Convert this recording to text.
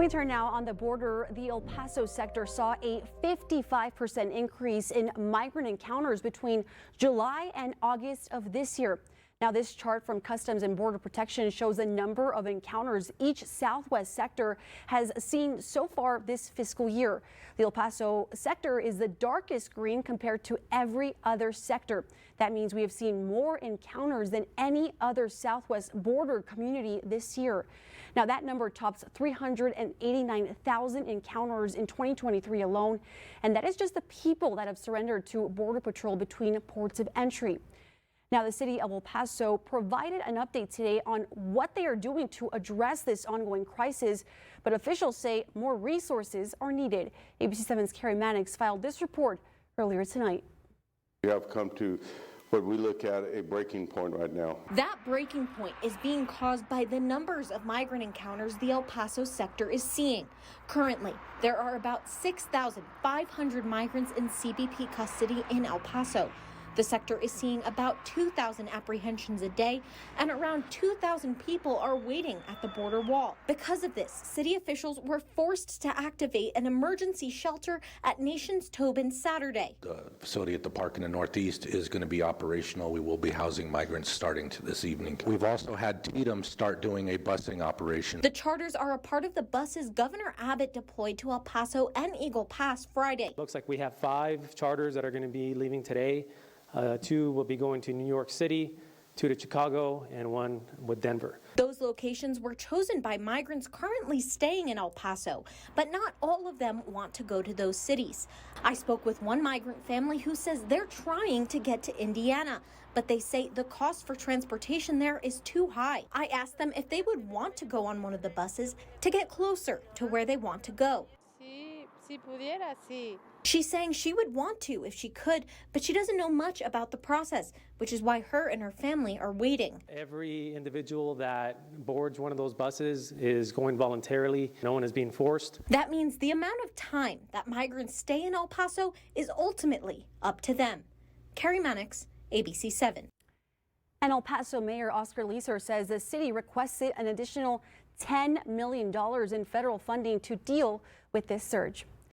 We turn now on the border. The El Paso sector saw a 55% increase in migrant encounters between July and August of this year. Now, this chart from Customs and Border Protection shows the number of encounters each southwest sector has seen so far this fiscal year. The El Paso sector is the darkest green compared to every other sector. That means we have seen more encounters than any other southwest border community this year. Now, that number tops 389,000 encounters in 2023 alone, and that is just the people that have surrendered to Border Patrol between ports of entry. Now, the city of El Paso provided an update today on what they are doing to address this ongoing crisis, but officials say more resources are needed. ABC 7's Carrie Mannix filed this report earlier tonight. We have come to what we look at a breaking point right now. That breaking point is being caused by the numbers of migrant encounters the El Paso sector is seeing. Currently, there are about 6,500 migrants in CBP custody in El Paso. The sector is seeing about 2,000 apprehensions a day, and around 2,000 people are waiting at the border wall. Because of this, city officials were forced to activate an emergency shelter at Nations Tobin Saturday. The facility at the park in the Northeast is going to be operational. We will be housing migrants starting this evening. We've also had Tatum start doing a busing operation. The charters are a part of the buses Governor Abbott deployed to El Paso and Eagle Pass Friday. Looks like we have 5 charters that are going to be leaving today. 2 will be going to New York City, 2 to Chicago, and 1 with Denver. Those locations were chosen by migrants currently staying in El Paso, but not all of them want to go to those cities. I spoke with one migrant family who says they're trying to get to Indiana, but they say the cost for transportation there is too high. I asked them if they would want to go on one of the buses to get closer to where they want to go. She's saying she would want to if she could, but she doesn't know much about the process, which is why her and her family are waiting. Every individual that boards one of those buses is going voluntarily. No one is being forced. That means the amount of time that migrants stay in El Paso is ultimately up to them. Carrie Mannix, ABC 7. And El Paso Mayor Oscar Leeser says the city requested an additional $10 million in federal funding to deal with this surge.